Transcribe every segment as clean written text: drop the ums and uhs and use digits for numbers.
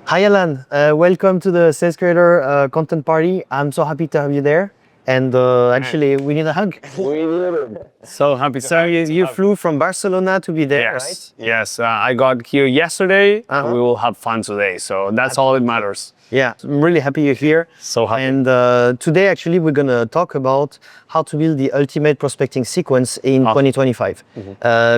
Hi Alan, welcome to the Sales Creator Content Party. I'm so happy to have you there. And actually, we need a hug. So happy. So you flew from Barcelona to be there, Yes, right? yes. I got here yesterday. And we will have fun today. So that's all that matters. Yeah, I'm really happy you're here. So happy. And today, actually, we're gonna talk about how to build the ultimate prospecting sequence in 2025.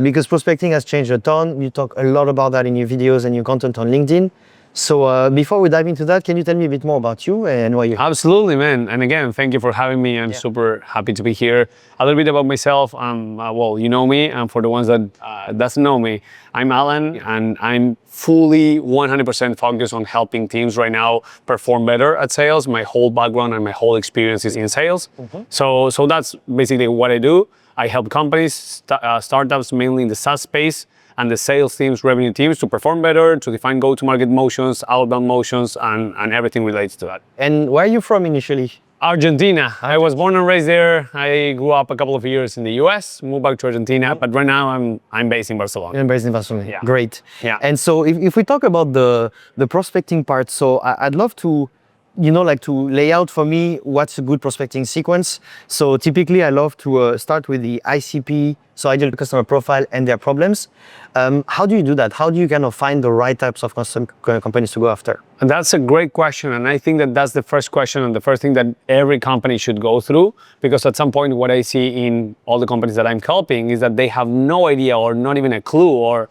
Because prospecting has changed a ton. You talk a lot about that in your videos and your content on LinkedIn. So before we dive into that, can you tell me a bit more about you and why you're here? Absolutely, man. And again, thank you for having me. I'm super happy to be here. A little bit about myself. Well, you know me, and for the ones that doesn't know me, I'm Alan, and I'm fully 100% focused on helping teams right now perform better at sales. My whole background and my whole experience is in sales. So that's basically what I do. I help companies, startups, mainly in the SaaS space, and the sales teams, revenue teams to perform better, to define go-to-market motions, outbound motions, and everything related to that. And where are you from initially? Argentina. I was born and raised there. I grew up a couple of years in the US, moved back to Argentina, but right now I'm based in Barcelona. You're based in Barcelona. Yeah. Great. Yeah. And so if we talk about the prospecting part, so I'd love to, to lay out for me what's a good prospecting sequence. So typically I love to start with the ICP, so ideal customer profile and their problems. How do you do that? How do you kind of find the right types of companies to go after? And that's a great question. And I think that that's the first question and the first thing that every company should go through, because at some point what I see in all the companies that I'm helping is that they have no idea or not even a clue or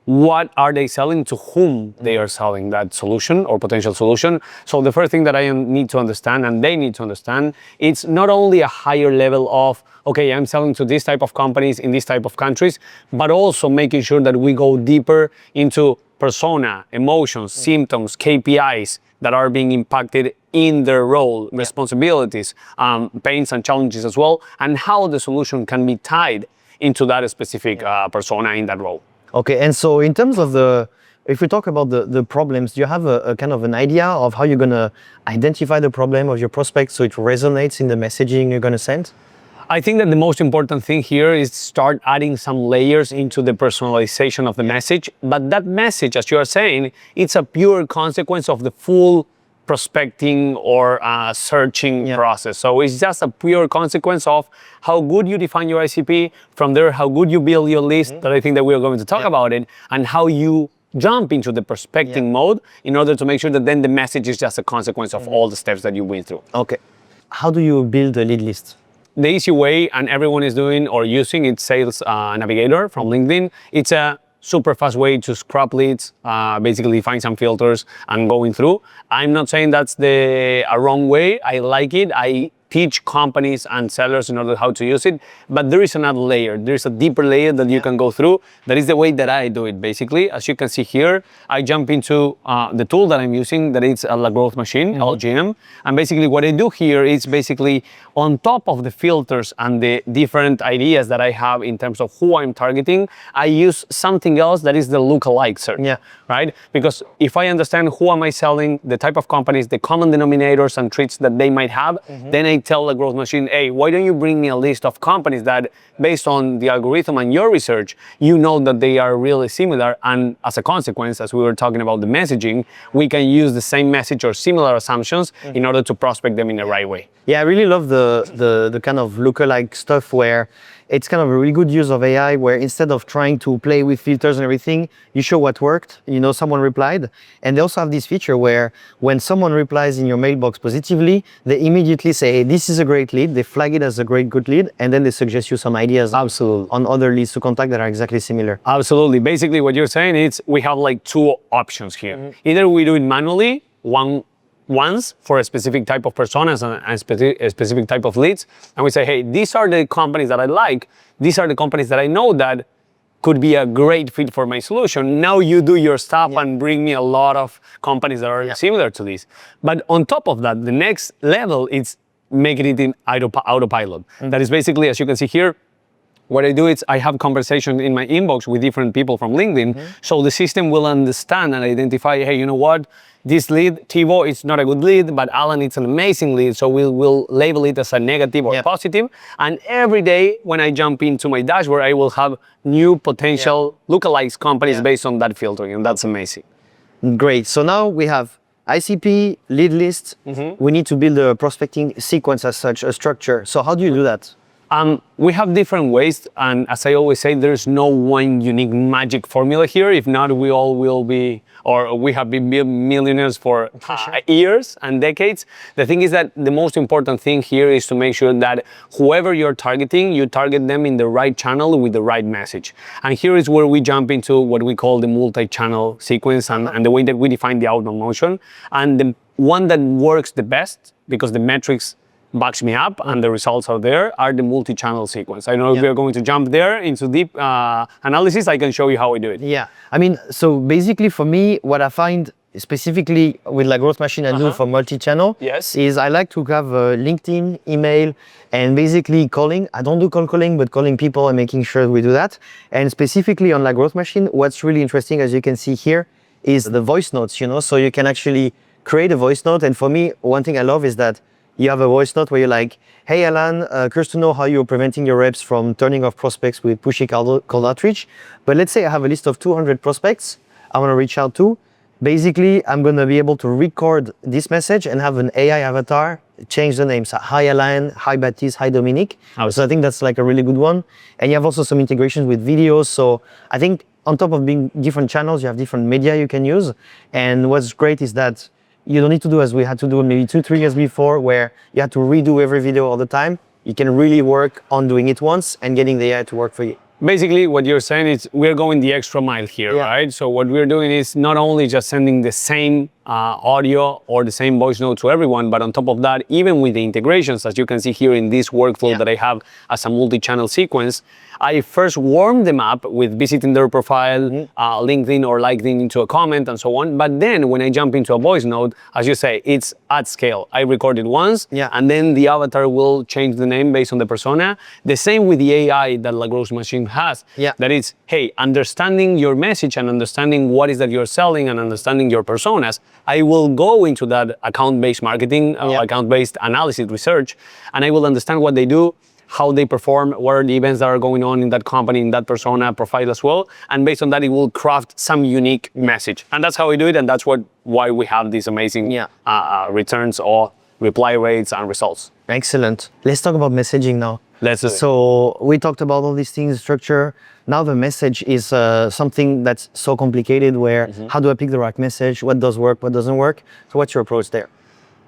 what are they selling, to whom they are selling that solution or potential solution. So the first thing that I need to understand, and they need to understand, it's not only a higher level of, okay, I'm selling to this type of companies in this type of countries, but also making sure that we go deeper into persona, emotions, symptoms, KPIs that are being impacted in their role, responsibilities, pains and challenges as well, and how the solution can be tied into that specific persona in that role. Okay, and so in terms of if we talk about the problems, do you have a kind of an idea of how you're gonna identify the problem of your prospect so it resonates in the messaging you're gonna send? I think that the most important thing here is start adding some layers into the personalization of the message. But that message, as you are saying, it's a pure consequence of the full prospecting or searching process. So it's just a pure consequence of how good you define your ICP, from there how good you build your list, that I think that we are going to talk about it, and how you jump into the prospecting mode in order to make sure that then the message is just a consequence of all the steps that you went through. Okay. How do you build a lead list? The easy way, and everyone is doing or using, it's Sales Navigator from LinkedIn. It's a super fast way to scrap leads, basically find some filters and going through. I'm not saying that's a wrong way. I like it. I teach companies and sellers in order how to use it, but there is another layer. There's a deeper layer that you can go through. That is the way that I do it, basically. As you can see here, I jump into the tool that I'm using, that is a growth machine, LGM. And basically what I do here is basically on top of the filters and the different ideas that I have in terms of who I'm targeting, I use something else that is the lookalike search, right? Because if I understand who am I selling, the type of companies, the common denominators and traits that they might have, then I tell the growth machine, hey, why don't you bring me a list of companies that, based on the algorithm and your research, you know that they are really similar, and as a consequence, as we were talking about the messaging, we can use the same message or similar assumptions in order to prospect them in the right way. Yeah, I really love the kind of lookalike stuff where it's kind of a really good use of AI, where instead of trying to play with filters and everything, you show what worked, someone replied. And they also have this feature where when someone replies in your mailbox positively, they immediately say, hey, this is a great lead. They flag it as a good lead, and then they suggest you some ideas on other leads to contact that are exactly similar. Absolutely. Basically what you're saying is we have like two options here. Either we do it manually, once for a specific type of personas and a specific type of leads, and we say, hey, these are the companies that I like, these are the companies that I know that could be a great fit for my solution. Now you do your stuff and bring me a lot of companies that are similar to this. But on top of that, the next level is making it in autopilot. That is basically, as you can see here, what I do is I have conversations in my inbox with different people from LinkedIn, so the system will understand and identify, hey, you know what? This lead, Thibaut, is not a good lead, but Alan, it's an amazing lead, so we'll label it as a negative or positive. And every day when I jump into my dashboard, I will have new potential lookalike companies based on that filtering, and that's amazing. Great. So now we have ICP, lead list. We need to build a prospecting sequence as such, a structure. So how do you do that? We have different ways, and as I always say, there's no one unique magic formula here. If not, we all will be, or we have been millionaires for years and decades. The thing is that the most important thing here is to make sure that whoever you're targeting, you target them in the right channel with the right message. And here is where we jump into what we call the multi-channel sequence and the way that we define the outbound motion. And the one that works the best, because the metrics backs me up and the results are there, are the multi-channel sequence. I don't know if we're going to jump there into deep analysis. I can show you how I do it. Yeah, I mean, so basically for me, what I find specifically with La Growth Machine I do for multi-channel is I like to have LinkedIn, email, and basically calling. I don't do cold calling, but calling people and making sure we do that. And specifically on La Growth Machine, what's really interesting, as you can see here, is the voice notes, you know, so you can actually create a voice note. And for me, one thing I love is that you have a voice note where you're like, hey, Alan, curious to know how you're preventing your reps from turning off prospects with pushy cold outreach. But let's say I have a list of 200 prospects I want to reach out to. Basically, I'm going to be able to record this message and have an AI avatar change the names. Hi, Alan. Hi, Baptiste. Hi, Dominique. So I think that's like a really good one. And you have also some integrations with videos. So I think on top of being different channels, you have different media you can use. And what's great is that you don't need to do as we had to do maybe 2-3 years before, where you had to redo every video all the time. You can really work on doing it once and getting the AI to work for you. Basically, what you're saying is we're going the extra mile here, right? So what we're doing is not only just sending the same audio or the same voice note to everyone, but on top of that, even with the integrations, as you can see here in this workflow that I have as a multi-channel sequence, I first warm them up with visiting their profile, LinkedIn or liking into a comment and so on. But then when I jump into a voice note, as you say, it's at scale. I record it once and then the avatar will change the name based on the persona. The same with the AI that La Growth Machine has. That is, hey, understanding your message and understanding what is that you're selling and understanding your personas, I will go into that account-based marketing, account-based analysis research, and I will understand what they do, how they perform, what are the events that are going on in that company, in that persona profile as well. And based on that, it will craft some unique message. And that's how we do it. And that's why we have these amazing returns or reply rates and results. Excellent. Let's talk about messaging now. Let's do it. So we talked about all these things, structure. Now the message is something that's so complicated where how do I pick the right message? What does work? What doesn't work? So what's your approach there?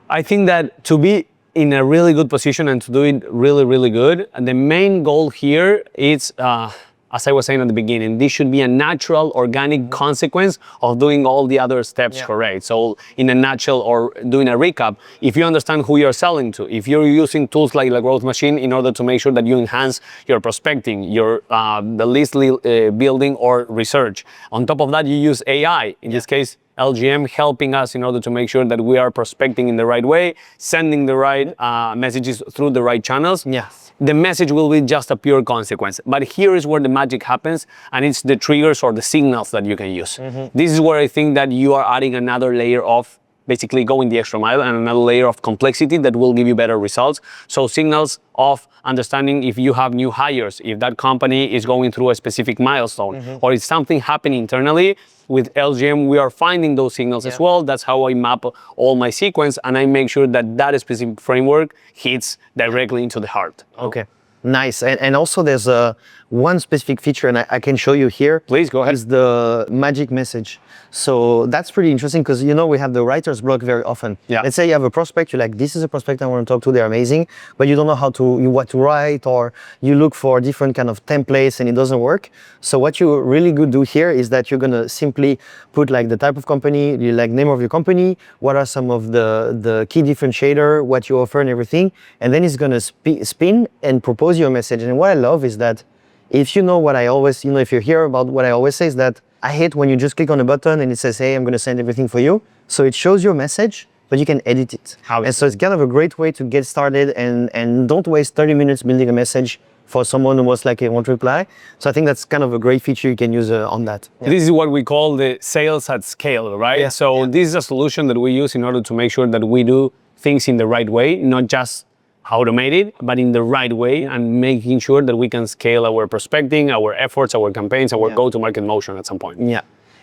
I think that to be in a really good position and to do it really, really good, the main goal here is, as I was saying at the beginning, this should be a natural, organic consequence of doing all the other steps correct. So in a nutshell, or doing a recap, if you understand who you're selling to, if you're using tools like La Growth Machine in order to make sure that you enhance your prospecting, your the list building or research. On top of that, you use AI, in this case, LGM, helping us in order to make sure that we are prospecting in the right way, sending the right messages through the right channels. The message will be just a pure consequence. But here is where the magic happens, and it's the triggers or the signals that you can use. This is where I think that you are adding another layer of basically going the extra mile and another layer of complexity that will give you better results. So signals of understanding if you have new hires, if that company is going through a specific milestone, or if something happening internally. With LGM, we are finding those signals as well. That's how I map all my sequence, and I make sure that that specific framework hits directly into the heart. Okay, nice. And also there's one specific feature, and I can show you here. Please, go ahead. Is the magic message. So that's pretty interesting because, you know, we have the writer's block very often. Let's say you have a prospect, you're like, this is a prospect I want to talk to, they're amazing, but you don't know what to write, or you look for different kind of templates and it doesn't work. So what you really could do here is that you're going to simply put like the type of company, you like name of your company, what are some of the key differentiator, what you offer and everything, and then it's going to spin and propose your message. And what I love is that if you know what I always, you know, if you hear about what I always say is that I hate when you just click on a button and it says, hey, I'm going to send everything for you. So it shows your message, but you can edit it. And so it's kind of a great way to get started and don't waste 30 minutes building a message for someone who was like, I won't reply. So I think that's kind of a great feature you can use on that. This is what we call the sales at scale, right? So this is a solution that we use in order to make sure that we do things in the right way, not just automate it, but in the right way, and making sure that we can scale our prospecting, our efforts, our campaigns, our go-to-market motion at some point.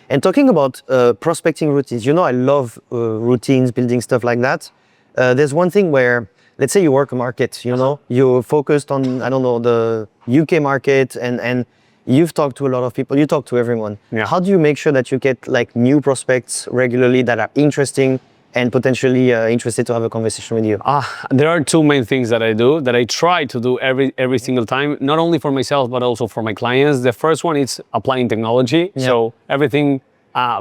And talking about prospecting routines, you know, I love routines, building stuff like that. There's one thing where, let's say you work a market, you know, you're focused on, I don't know, the UK market, and you've talked to a lot of people, you talk to everyone. Yeah. How do you make sure that you get like new prospects regularly that are interesting and potentially interested to have a conversation with you? There are two main things that I do, that I try to do every single time, not only for myself, but also for my clients. The first one is applying technology. Yeah. So everything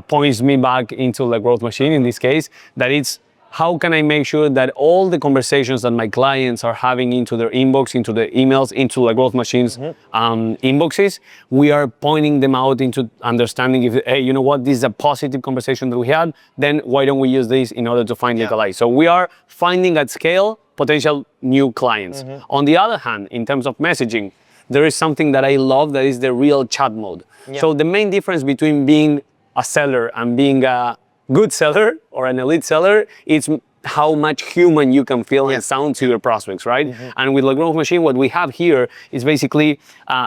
points me back into the growth machine in this case, that it's how can I make sure that all the conversations that my clients are having into their inbox, into the emails, into the growth machines inboxes, we are pointing them out into understanding if, hey, you know what, this is a positive conversation that we had, then why don't we use this in order to find lookalikes? So we are finding at scale potential new clients. On the other hand, in terms of messaging, there is something that I love, that is the real chat mode. So the main difference between being a seller and being a good seller or an elite seller, it's how much human you can feel and sound to your prospects, right? And with the growth machine, what we have here is basically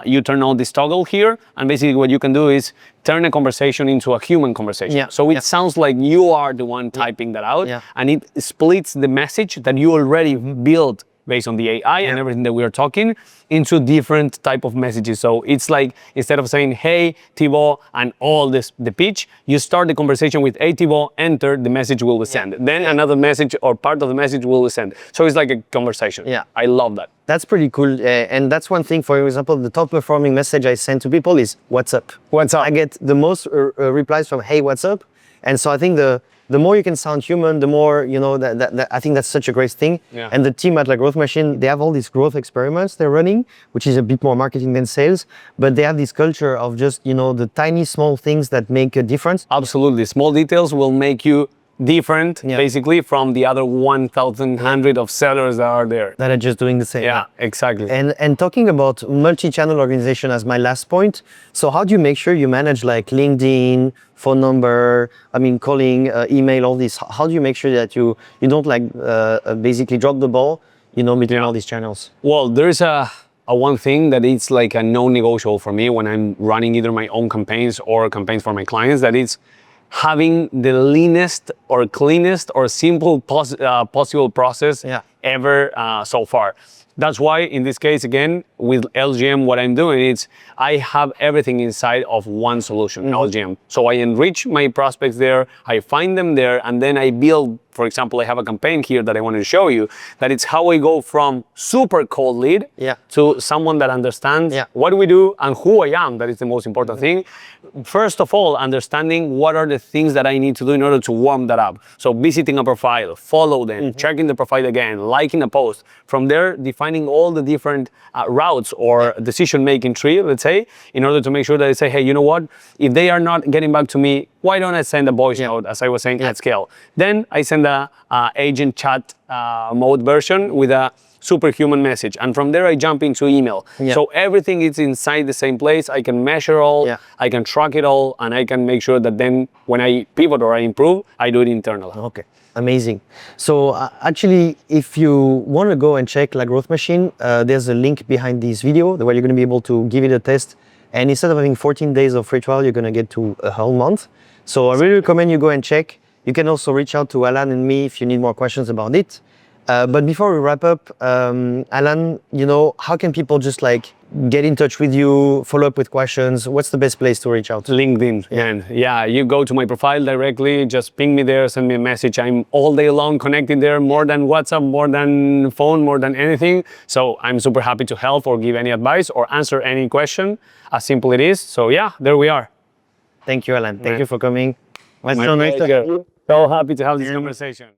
you turn on this toggle here, and basically what you can do is turn a conversation into a human conversation. So it sounds like you are the one typing that out, and it splits the message that you already built based on the AI and everything that we are talking into different type of messages. So it's like, instead of saying, hey, Thibaut, and all this, the pitch, you start the conversation with, hey, Thibaut, enter, the message will be sent. Then another message or part of the message will be sent. So it's like a conversation. I love that. That's pretty cool. And that's one thing, for example, the top performing message I send to people is, what's up? What's up? I get the most replies from, hey, what's up? And so I think the more you can sound human, the more, you know, that I think that's such a great thing. And the team at La Growth Machine, they have all these growth experiments they're running, which is a bit more marketing than sales, but they have this culture of just, you know, the tiny small things that make a difference. Absolutely. Small details will make you different, basically, from the other 1,100 of sellers that are there. That are just doing the same. Yeah, exactly. And talking about multi-channel organization as my last point, so how do you make sure you manage like LinkedIn, phone number, I mean, calling, email, all this? How do you make sure that you don't like basically drop the ball, you know, between all these channels? Well, there's a one thing that it's like a non-negotiable for me when I'm running either my own campaigns or campaigns for my clients, that it's having the leanest or cleanest or simple possible process ever so far. That's why in this case, again, with LGM, what I'm doing is I have everything inside of one solution, LGM. So I enrich my prospects there, I find them there, and then I build, for example, I have a campaign here that I wanted to show you, that it's how I go from super cold lead to someone that understands what we do and who I am. That is the most important thing. First of all, understanding what are the things that I need to do in order to warm that up. So visiting a profile, follow them, checking the profile again, liking a post. From there, defining all the different routes or decision-making tree, let's say, in order to make sure that I say, hey, you know what? If they are not getting back to me, why don't I send a voice note, as I was saying, at scale? Then I send a agent chat mode version with a superhuman message, and from there I jump into email. So everything is inside the same place. I can measure all, I can track it all, and I can make sure that then when I pivot or I improve, I do it internally. Okay, amazing. So actually, if you want to go and check La Growth Machine, there's a link behind this video where you're going to be able to give it a test. And instead of having 14 days of free trial, you're going to get to a whole month. So I really recommend you go and check. You can also reach out to Alan and me if you need more questions about it. But before we wrap up, Alan, you know, how can people just like get in touch with you, follow up with questions? What's the best place to reach out? LinkedIn. Yeah, you go to my profile directly, just ping me there, send me a message. I'm all day long connected there, more than WhatsApp, more than phone, more than anything. So I'm super happy to help or give any advice or answer any question, as simple it is. So yeah, there we are. Thank you, Alan. Thank you for coming. My pleasure. So happy to have this conversation.